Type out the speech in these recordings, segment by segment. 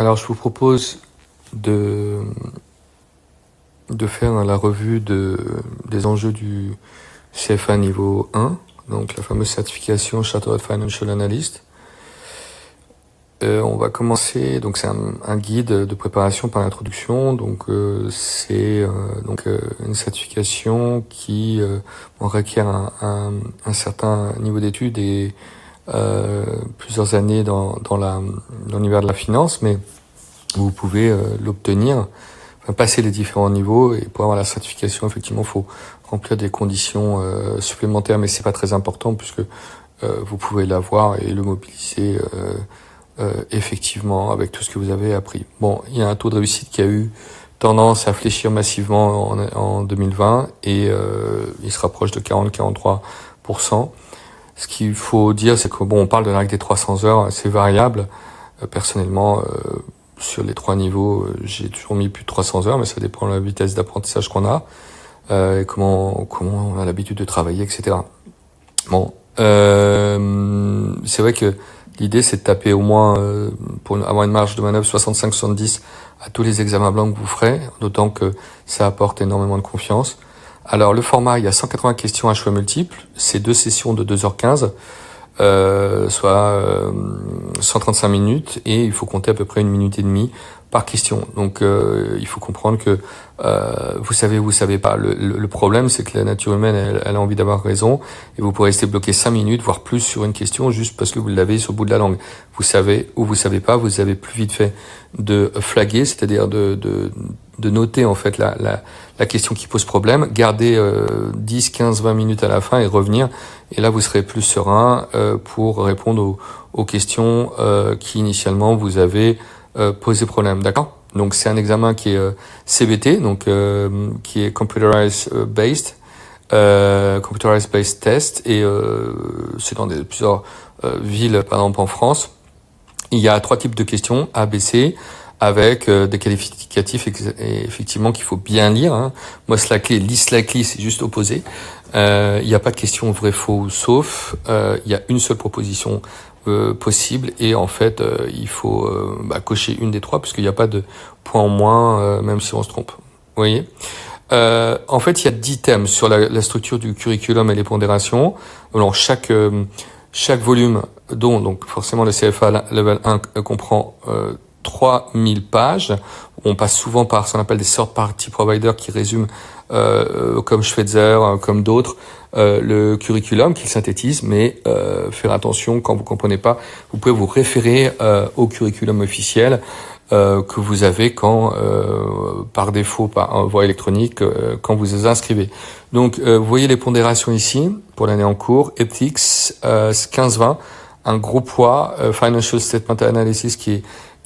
Alors, je vous propose de faire la revue des enjeux du CFA niveau 1, donc la fameuse certification Chartered Financial Analyst. On va commencer, donc c'est un guide de préparation par l'introduction, donc c'est une certification qui requiert un certain niveau d'études et plusieurs années dans l'univers de la finance, mais vous pouvez l'obtenir, passer les différents niveaux, et pour avoir la certification, effectivement, il faut remplir des conditions supplémentaires, mais c'est pas très important puisque vous pouvez l'avoir et le mobiliser effectivement avec tout ce que vous avez appris. Bon, il y a un taux de réussite qui a eu tendance à fléchir massivement en 2020 et il se rapproche de 40-43%. Ce qu'il faut dire, c'est que on parle de la règle des 300 heures, c'est variable. Personnellement, sur les trois niveaux, j'ai toujours mis plus de 300 heures, mais ça dépend de la vitesse d'apprentissage qu'on a, et comment on a l'habitude de travailler, etc. Bon, c'est vrai que l'idée, c'est de taper au moins, pour avoir une marge de manœuvre 65-70 à tous les examens blancs que vous ferez, d'autant que ça apporte énormément de confiance. Alors, le format, il y a 180 questions à choix multiples, c'est 2 sessions de 2h15, soit 135 minutes, et il faut compter à peu près 1 minute et demie par question. Donc il faut comprendre que vous savez pas. Le problème, c'est que la nature humaine, elle a envie d'avoir raison, et vous pourrez rester bloqué 5 minutes, voire plus, sur une question juste parce que vous l'avez sur le bout de la langue. Vous savez ou vous savez pas, vous avez plus vite fait de flaguer, c'est-à-dire de noter en fait la question qui pose problème, garder 10, 15, 20 minutes à la fin et revenir, et là vous serez plus serein pour répondre aux questions qui initialement vous avez posé problème, d'accord? Donc c'est un examen qui est CBT, donc qui est Computerized Based Test, et c'est dans plusieurs villes, par exemple en France. Il y a 3 types de questions, A, B, C, avec des qualificatifs effectivement qu'il faut bien lire. Hein. Moi, Slackly, c'est juste opposé. Il n'y a pas de question vrai, faux ou sauf. Il y a une seule proposition possible, et en fait, il faut cocher une des 3 puisqu'il n'y a pas de point en moins, même si on se trompe. Vous voyez. En fait, il y a 10 thèmes sur la structure du curriculum et les pondérations. Alors, chaque volume, dont donc forcément le CFA Level 1 comprend 3000 pages. On passe souvent par ce qu'on appelle des third-party providers qui résument, comme Schweitzer, comme d'autres, le curriculum, qui synthétise, mais faire attention, quand vous comprenez pas, vous pouvez vous référer au curriculum officiel que vous avez quand, par défaut, par voie électronique, quand vous vous inscrivez. Donc, vous voyez les pondérations ici, pour l'année en cours, Ethics 15-20, un gros poids, Financial Statement Analysis qui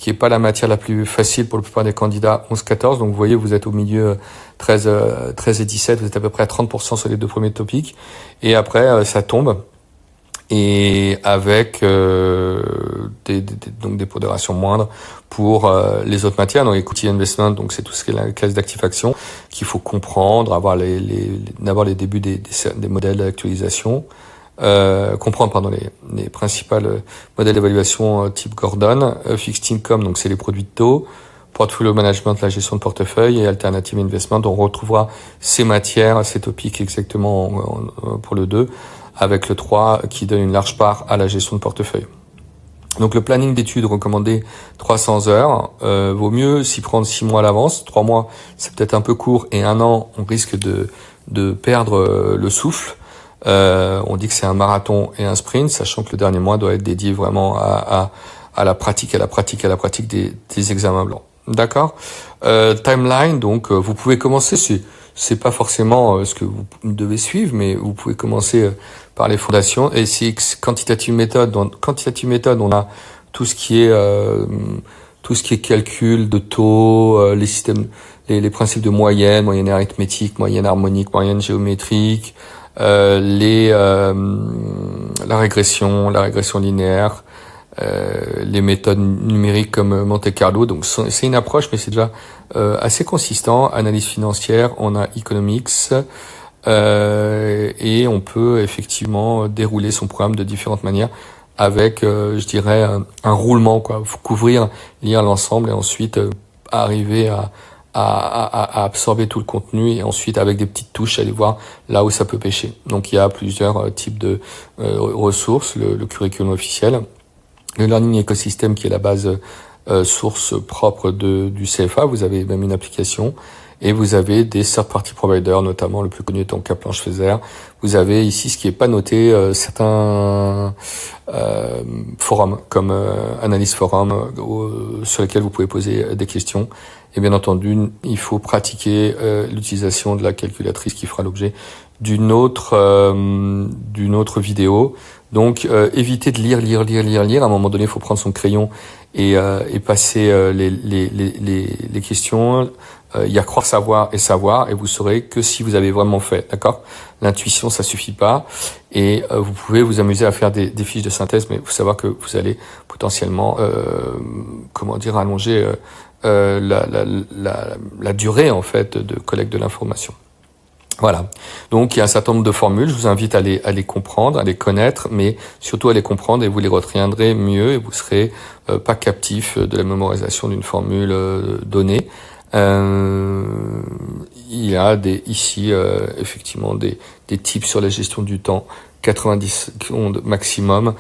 est pas la matière la plus facile pour la plupart des candidats, 11-14. Donc vous voyez, vous êtes au milieu 13 et 17, vous êtes à peu près à 30% sur les 2 premiers topics. Et après, ça tombe. Et avec des pondérations moindres pour les autres matières. Donc equity investment, donc c'est tout ce qui est la classe d'actifs actions qu'il faut comprendre, avoir d'abord les débuts des modèles d'actualisation. Comprendre les principales modèles d'évaluation type Gordon, fixed income, donc c'est les produits de taux, portfolio management, la gestion de portefeuille, et alternative investment. On retrouvera ces matières, ces topics exactement pour le 2, avec le 3 qui donne une large part à la gestion de portefeuille. Donc le planning d'études recommandé 300 heures, vaut mieux s'y prendre 6 mois à l'avance. 3 mois, c'est peut-être un peu court, et 1 an, on risque de perdre le souffle. On dit que c'est un marathon et un sprint, sachant que le dernier mois doit être dédié vraiment à la pratique, des examens blancs. D'accord. Timeline, donc vous pouvez commencer, c'est pas forcément ce que vous devez suivre, mais vous pouvez commencer par les fondations. Et c'est quantitative méthode. Dans quantitative méthode, on a tout ce qui est calcul de taux, les systèmes, les principes de moyenne arithmétique, moyenne harmonique, moyenne géométrique, la régression linéaire, les méthodes numériques comme Monte Carlo. Donc c'est une approche, mais c'est déjà assez consistant. Analyse financière, on a economics, et on peut effectivement dérouler son programme de différentes manières avec, je dirais, un roulement, quoi. Faut couvrir, lire l'ensemble et ensuite arriver à absorber tout le contenu et ensuite avec des petites touches aller voir là où ça peut pêcher. Donc il y a plusieurs types de ressources, le curriculum officiel, le learning ecosystem qui est la base source propre du CFA, vous avez même une application, et vous avez des third-party providers, notamment le plus connu étant Kaplan Schweizer. Vous avez ici, ce qui est pas noté, certains forums, comme Analyse Forum, sur lesquels vous pouvez poser des questions. Et bien entendu, il faut pratiquer l'utilisation de la calculatrice qui fera l'objet d'une autre vidéo. Donc, évitez de lire. À un moment donné, il faut prendre son crayon et passer les questions. Il y a croire savoir, et vous saurez que si vous avez vraiment fait, d'accord? L'intuition, ça suffit pas, et vous pouvez vous amuser à faire des fiches de synthèse, mais il faut savoir que vous allez potentiellement, allonger la durée en fait de collecte de l'information. Voilà. Donc il y a un certain nombre de formules. Je vous invite à les comprendre, à les connaître, mais surtout à les comprendre, et vous les retiendrez mieux et vous serez pas captif de la mémorisation d'une formule donnée. Il y a ici effectivement des tips sur la gestion du temps, 90 secondes maximum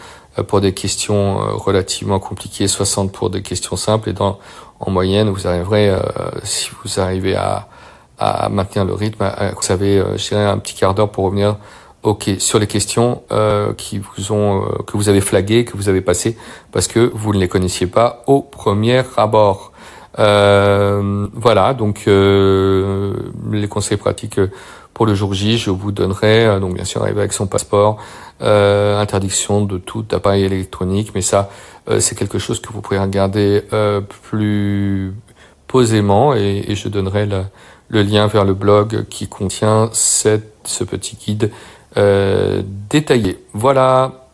pour des questions relativement compliquées, 60 pour des questions simples, et en moyenne vous arriverez, si vous arrivez à maintenir le rythme, vous avez je dirais un petit quart d'heure pour revenir sur les questions que vous avez flaguées, que vous avez passées parce que vous ne les connaissiez pas au premier abord. Voilà, donc les conseils pratiques pour le jour J, je vous donnerai, donc bien sûr arriver avec son passeport, interdiction de tout appareil électronique, mais ça c'est quelque chose que vous pourrez regarder plus posément, et je donnerai le lien vers le blog qui contient ce petit guide détaillé. Voilà.